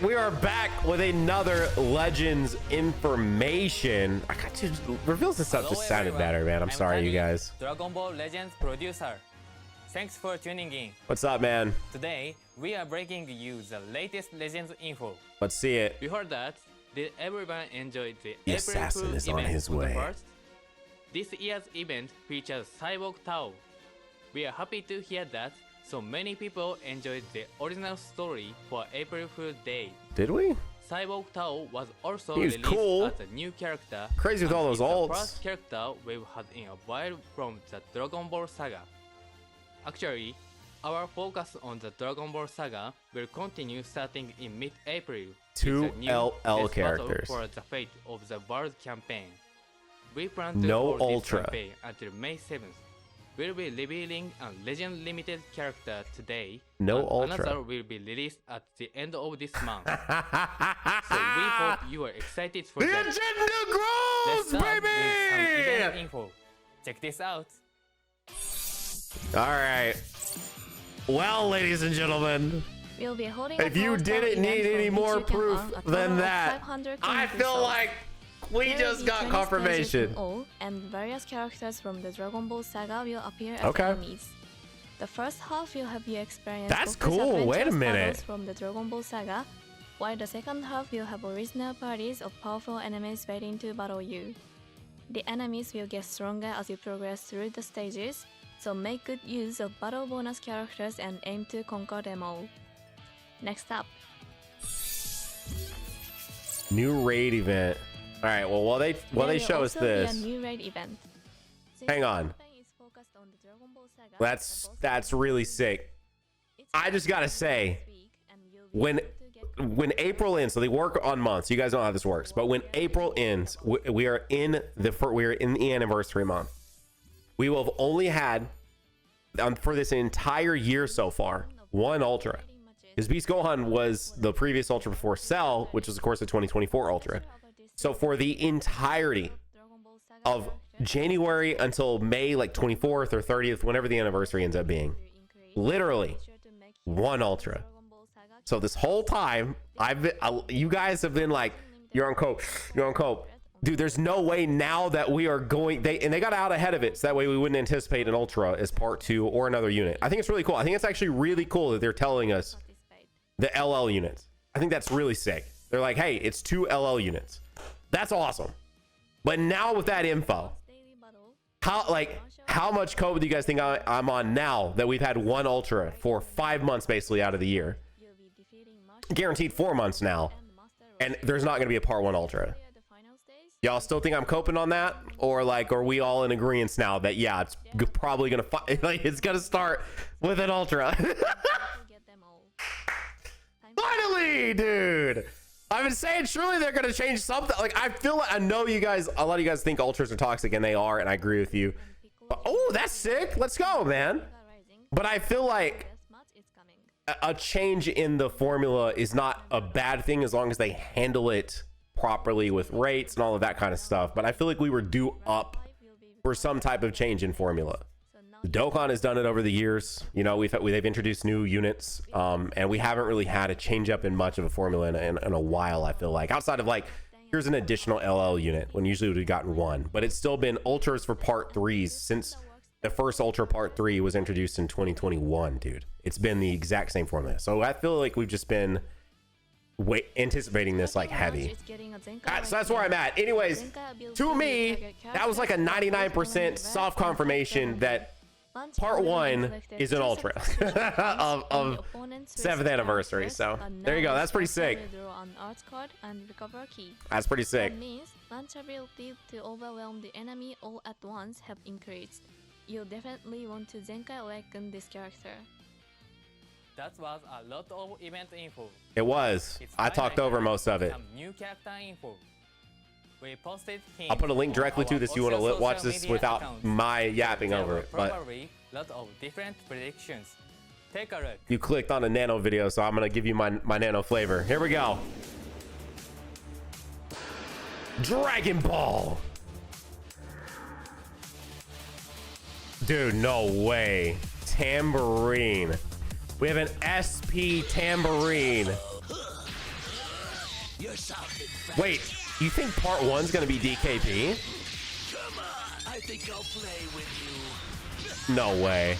we are back with another Legends information. I got to reveals this stuff just sounded better, man. I'm sorry, you guys. Dragon Ball Legends producer. Thanks for tuning in. What's up, man? Today, we are bringing you the latest Legends info. Let's see it. Before that, did everyone enjoy the The April assassin Fool is on event his on the way. first? This year's event features Cyborg Tao. We are happy to hear that so many people enjoyed the original story for April Fool's Day. Did we? Cyborg Tao was also He was released cool. as a new character. Crazy with and all those is the ults. first character we've had in a while from the Dragon Ball saga. Actually, our focus on the Dragon Ball saga will continue starting in mid-April. Two with a new LL death characters. battle for the fate of the world campaign. We plan to No hold Ultra. this campaign until May 7th. We'll be revealing a Legend Limited character today. No and Ultra. Another will be released at the end of this month. So we hope you are excited for The that. agenda Let's grows, start with some event baby! info. Check this out. All right. Well, ladies and gentlemen, We'll be holding if you didn't need any more proof than that, I feel like we just got confirmation. And various characters from the Dragon Ball saga will appear as Okay. enemies. The first half will have you experience That's focused cool. Wait a adventures minute. battles from the Dragon Ball saga, while the second half will have original parties of powerful enemies waiting to battle you. The enemies will get stronger as you progress through the stages, so make good use of battle bonus characters and aim to conquer them all. Next up, New raid event. All right. Well, while they there will show us also be a this, new raid event. Hang on. That's really sick. I just gotta say, when April ends, so they work on months. You guys know how this works, but when April ends, we are in the anniversary month. We will have only had for this entire year so far one Ultra. Because Beast Gohan was the previous Ultra before Cell, which was of course the 2024 Ultra. So for the entirety of January until May, like 24th or 30th, whenever the anniversary ends up being, literally one Ultra. So this whole time, you guys have been like, you're on cope, you're on cope. Dude, there's no way now that we are going, they got out ahead of it, so that way we wouldn't anticipate an Ultra as part 2 or another unit. I think it's really cool. I think it's actually really cool that they're telling us the LL units. I think that's really sick. They're like, hey, it's 2 LL units. That's awesome. But now with that info, how much cope do you guys think I'm on now that we've had one Ultra for 5 months basically out of the year? Guaranteed 4 months now. And there's not going to be a part 1 Ultra. Y'all still think I'm coping on that? Or like, are we all in agreement now that, yeah, it's probably going to, like, it's going to start with an Ultra? Finally, dude. I've been saying surely they're going to change something. Like, I feel like, I know you guys, a lot of you guys think Ultras are toxic, and they are, and I agree with you. But, oh, that's sick. Let's go, man. But I feel like a change in the formula is not a bad thing as long as they handle it properly with rates and all of that kind of stuff. But I feel like we were due up for some type of change in formula. Dokkan has done it over the years. You know, they've introduced new units, and we haven't really had a change up in much of a formula in a while. I feel like, outside of like, here's an additional LL unit when usually we've gotten one, but it's still been Ultras for part 3s since the first Ultra part 3 was introduced in 2021, dude. It's been the exact same formula. So I feel like we've just been anticipating this like heavy. So that's where I'm at. Anyways, to me, that was like a 99% soft confirmation that part 1 is an Ultra of 7th anniversary. So there you go. That's pretty sick. That's pretty sick. That means launch ability to overwhelm the enemy all at once have increased. You'll definitely want to Zenkai awaken this character. That was a lot of event info. It was. I talked over most of it. Some new character info. We posted I'll put a link directly to this if you want to watch this without my yapping over it. But probably lot of different predictions. Take a look. you clicked on a Nano video, so I'm gonna give you my Nano flavor. Here we go. Dragon Ball. Dude, no way. Tambourine. We have an SP Tambourine. Wait, you think part 1's gonna be DKP? Come on, I think I'll play with you. No way.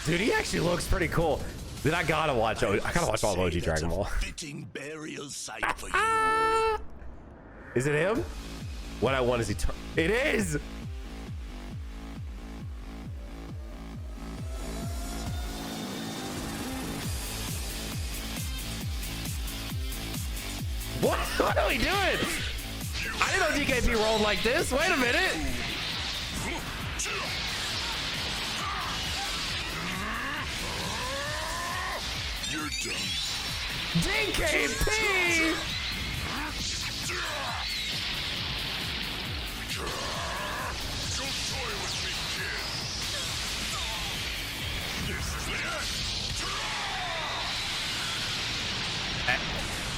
Dude, he actually looks pretty cool. Dude, I gotta watch all of OG Dragon Ball. Fitting burial site for you. Is it him? What I want is it is. What are we doing? I didn't know DKP rolled like this. Wait a minute. You're done. DKP! Don't toy with me, kid. This is the end.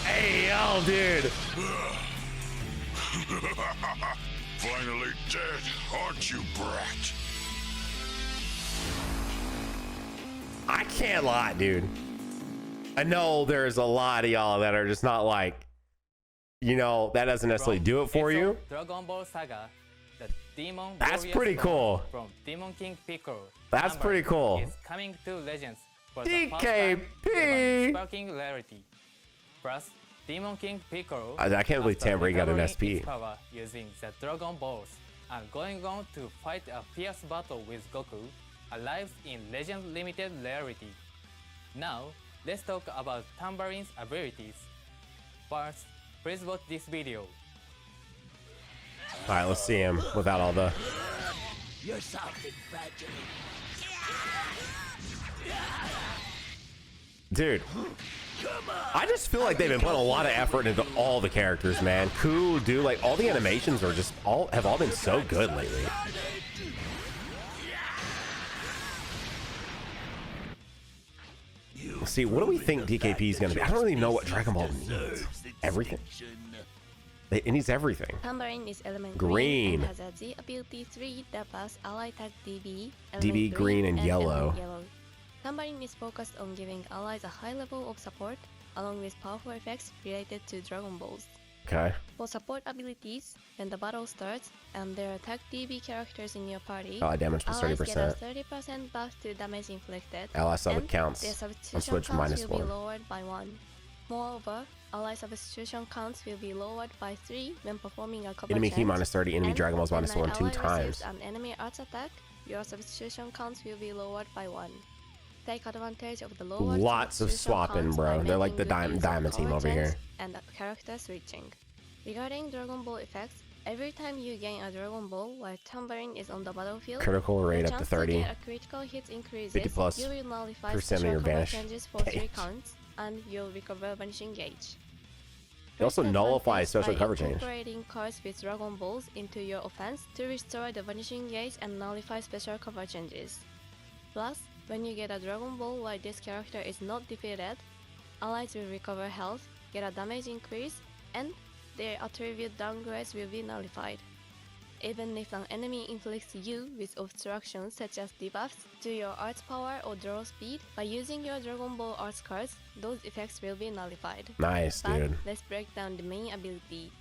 Hey, yo, dude. Finally dead, aren't you, brat? I can't lie, dude. I know there's a lot of y'all that are just not like, you know, that doesn't necessarily do it for you. Dragon Ball Saga, the Demon That's Warrior pretty Storm cool. From Demon King Piccolo. That's pretty cool. Is coming to Legends for the first time DKP. with a sparking rarity. Plus, Demon King Piccolo. I can't believe after Tambourine got an recovering SP. its power using the Dragon Balls and going on to fight a fierce battle with Goku, arrives in Legend Limited Rarity. Now, let's talk about Tambourine's abilities. First, please watch this video. All right, let's see him without all the. You're something fragile. Dude, I just feel like they've been putting a lot of effort into all the characters, man. Cool, dude. Like all the animations are just have all been so good lately. See, what do we think DKP is going to be? I don't really know what Dragon Ball needs. Everything. It needs everything. Tambourine is element Green. and has a Z ability 3 that pass ally tag DB, DB, green, and yellow. Tambourine is focused on giving allies a high level of support, along with powerful effects related to Dragon Balls. Okay. For support abilities, when the battle starts and there are tag DB characters in your party, Ally damage plus allies get a 30%. 30% buff to damage inflicted, Ally sub and counts. their On substitution switch counts minus will be 1. lowered by 1. Moreover, ally substitution counts will be lowered by 3 when performing a cover Enemy key chant, minus 30. Enemy and Dragon Balls when minus an 1 2 ally receives times. an enemy arts attack, your substitution counts will be lowered by 1. Take advantage of the lower Lots of substitution swapping, counts bro. by They're like the making good use of diamond team cover over here. chants and character switching. Regarding Dragon Ball effects, every time you gain a Dragon Ball while Tambourine is on the battlefield, Critical rate the up to chance 30. get a critical hit increases. 50 plus you will nullify % special of your cover vanish changes for 3 gauge. counts, and you'll recover Vanishing Gauge. It also First nullifies advantage special by cover change. incorporating cards with Dragon Balls into your offense to restore the Vanishing Gauge and nullify special cover changes. Plus, when you get a Dragon Ball while this character is not defeated, allies will recover health, get a damage increase, and their attribute downgrades will be nullified. Even if an enemy inflicts you with obstructions such as debuffs to your arts power or draw speed, by using your Dragon Ball arts cards, those effects will be nullified. Nice, But dude. let's break down the main ability.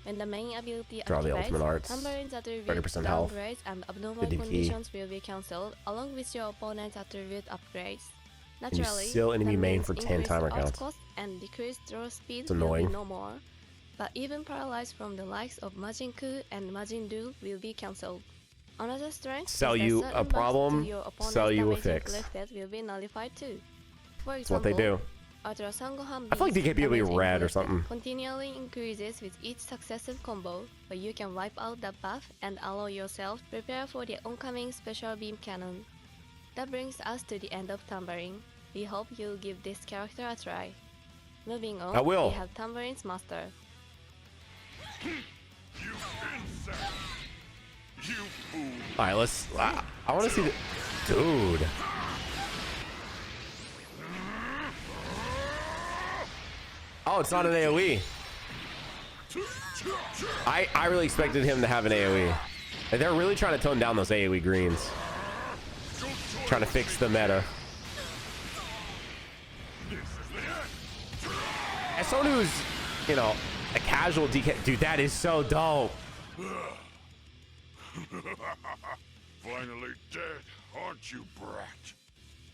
When the main ability Draw the activates, ultimate arts, Tambarine's attribute 30% health, downgrades and abnormal 50 key. conditions will be cancelled, along with your opponent's attribute upgrades. you Naturally, seal enemy main Tamarine's for 10 increased timer arts counts. cost and decreased draw speed It's will annoying. be no more. But even paralyzed from the likes of Majin Ku and Majin Du will be cancelled. Another strength Sell is that you certain a buffs problem, to your opponent's sell you a damage fix. inflicted will be nullified too. For That's what they example, do. Ultra Sangohan I feel like Beast DKP will be damage red or inflicted something. continually increases with each successive combo, but you can wipe out that buff and allow yourself prepare for the oncoming special beam cannon. That brings us to the end of Tambourine. We hope you'll give this character a try. Moving on, I will. we have Tamborine's Master. You insect! You fool! All right, let's. I want to see the. Dude. Oh, it's not an AoE. I really expected him to have an AoE. And they're really trying to tone down those AoE greens. Trying to fix the meta. as someone who's, you know, a casual DK, dude, that is so dope. Finally dead, aren't you, brat?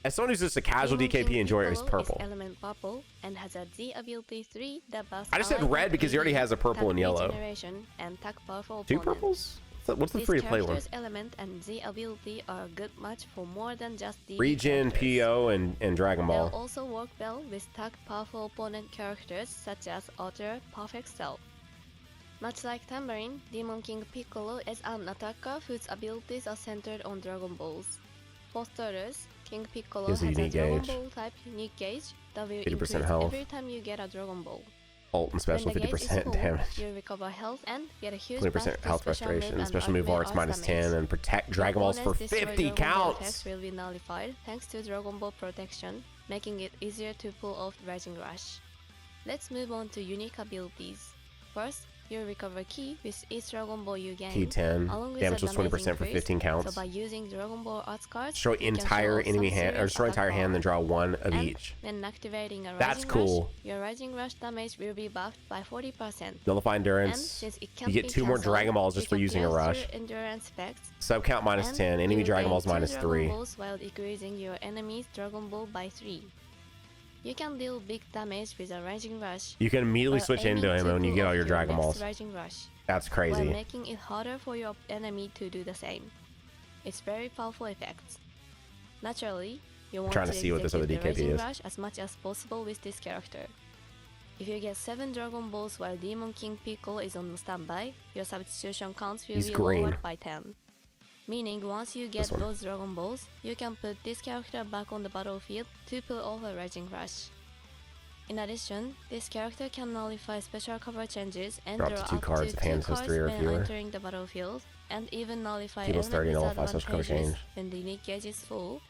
As someone who's just a casual DKP enjoyer, is purple. Element purple and has a Z ability 3 that buffs I just said red because he already has a purple and yellow. And powerful Two opponent. purples? What's the free to play one? This character's element and Z ability are a good match for more than just the Regen, PO, and Dragon Ball. They'll also work well with powerful opponent characters such as Otter, Perfect Cell. Much like Tambourine, Demon King Piccolo is an attacker whose abilities are centered on Dragon Balls. For starters, King Piccolo has a Dragon Ball type unique gauge that will increase health. every time you get a Dragon Ball. Ult and special 50% damage. You recover health and get a huge 20% health restoration. Special move arts minus 10 and protect Dragon Balls for 50 counts. Will be nullified thanks to Dragon Ball protection, making it easier to pull off Rising Rush. Let's move on to unique abilities. First, you recover Ki with each Dragon Ball you gain. Ki 10. Damage was 20% for 15 counts. So by using Dragon Ball arts cards, destroy entire enemy hand, or destroy entire hand, then draw one of each. When activating a That's Rising cool. Rush, your Rising Rush damage will be buffed by 40%. Nullify endurance. You get 2 more Dragon Balls just for using a rush. Endurance effects. Sub count minus 10. Enemy Dragon Balls minus 3. While decreasing your enemy's Dragon Ball by 3. You can deal big damage with a Rising Rush. You can immediately switch into him when you get all your Dragon Balls. Rising Rush, that's crazy. while making it harder for your enemy to do the same. It's very powerful effects. Naturally, you want to see what this other DKP Rising is. Rush as much as possible with this character. If you get 7 Dragon Balls while Demon King Piccolo is on standby, your substitution counts will be lowered by 10. Meaning once you get those Dragon Balls, you can put this character back on the battlefield to pull off a Rising Rush. In addition, this character can nullify special cover changes and draw up to 2 cards when entering the battlefield, and even nullify element disadvantages when the unique gauge is full,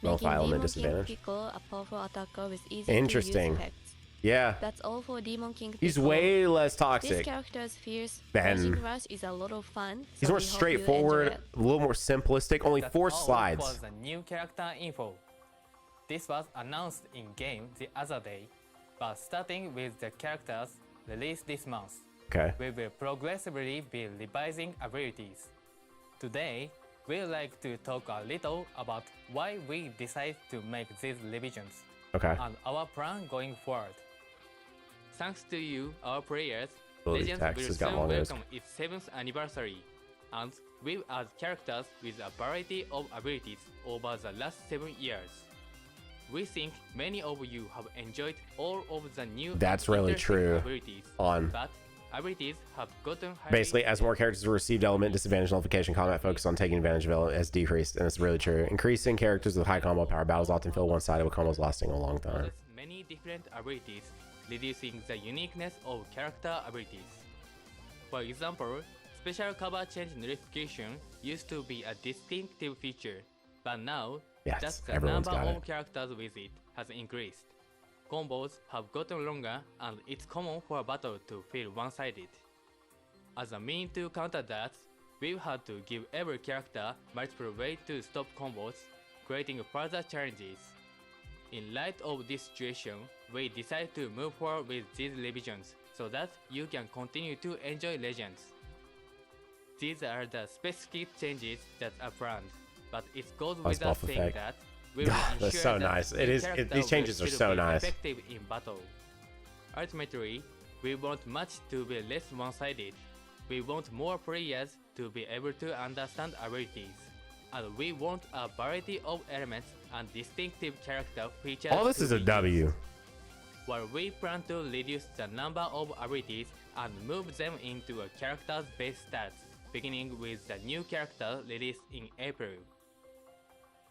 making Demon King Piccolo a powerful attacker with easy to use effects. Yeah. That's all for Demon King Piccolo. He's way less toxic. This character's fierce Rising Rush is a lot of fun. He's more straightforward, a little more simplistic, only 4 slides. That's all for the new character info. This was announced in-game the other day, but starting with the characters released this month, we will progressively be revising abilities. Today, we'd like to talk a little about why we decided to make these revisions and our plan going forward. Thanks to you, our players, Legends will soon welcome its 7th anniversary, and we've added characters with a variety of abilities over the last 7 years. We think many of you have enjoyed all of the new abilities, but abilities have gotten basically, as more characters received element disadvantage nullification, combat focus on taking advantage of element has decreased, and it's really true. Increasing characters with high combo power battles often feel one-sided with combos lasting a long time. Many different abilities, reducing the uniqueness of character abilities. For example, special cover change nullification used to be a distinctive feature, but now just the number of characters with it has increased. Combos have gotten longer, and it's common for a battle to feel one-sided. As a mean to counter that, we've had to give every character multiple ways to stop combos, creating further challenges. In light of this situation, we decided to move forward with these revisions so that you can continue to enjoy Legends. These are the specific changes that are planned, but it goes without saying that we will ensure that's so nice. These changes are so nice. Effective in battle. Ultimately, we want match to be less one-sided. We want more players to be able to understand abilities, and we want a variety of elements and distinctive character features. All this is a W. While we plan to reduce the number of abilities and move them into a character's base stats, beginning with the new character released in April.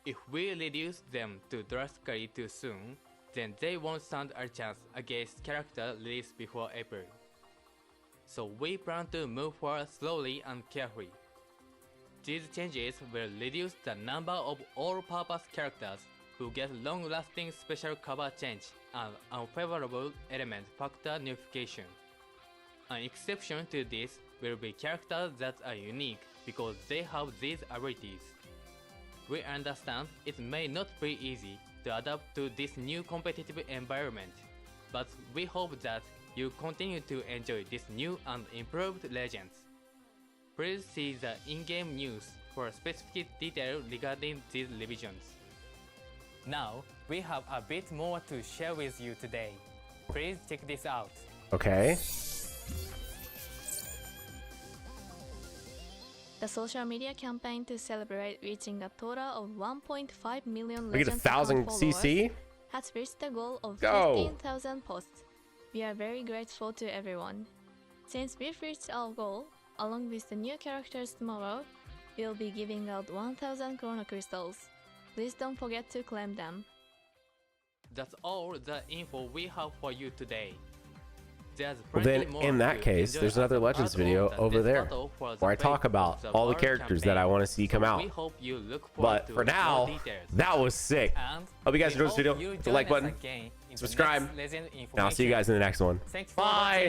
If we reduce them too drastically too soon, then they won't stand a chance against character released before April. So we plan to move forward slowly and carefully. These changes will reduce the number of all-purpose characters who get long-lasting special cover change and unfavorable element factor nullification. An exception to this will be characters that are unique because they have these abilities. We understand it may not be easy to adapt to this new competitive environment, but we hope that you continue to enjoy this new and improved Legends. Please see the in-game news for specific detail regarding these revisions. Now, we have a bit more to share with you today. Please check this out. Okay. The social media campaign to celebrate reaching a total of 1.5 million We get Legends 1,000 account followers CC. has reached the goal of Go. 15,000 posts. We are very grateful to everyone. Since we've reached our goal, along with the new characters tomorrow, we'll be giving out 1,000 Chrono Crystals. Please don't forget to claim them. That's all the info we have for you today. There's Well, plenty then more in that to case, enjoy there's as another a Legends part of video the over death there battle for the where I fate talk of about the all the world characters that I campaign. want to see come So out. we hope you look forward But to for more now, details. that was sick. And Hope you guys we enjoyed this video. hope you Hit the join like us button, again in the subscribe, next Legend and I'll see you guys in the next one. Thanks for Bye. watching.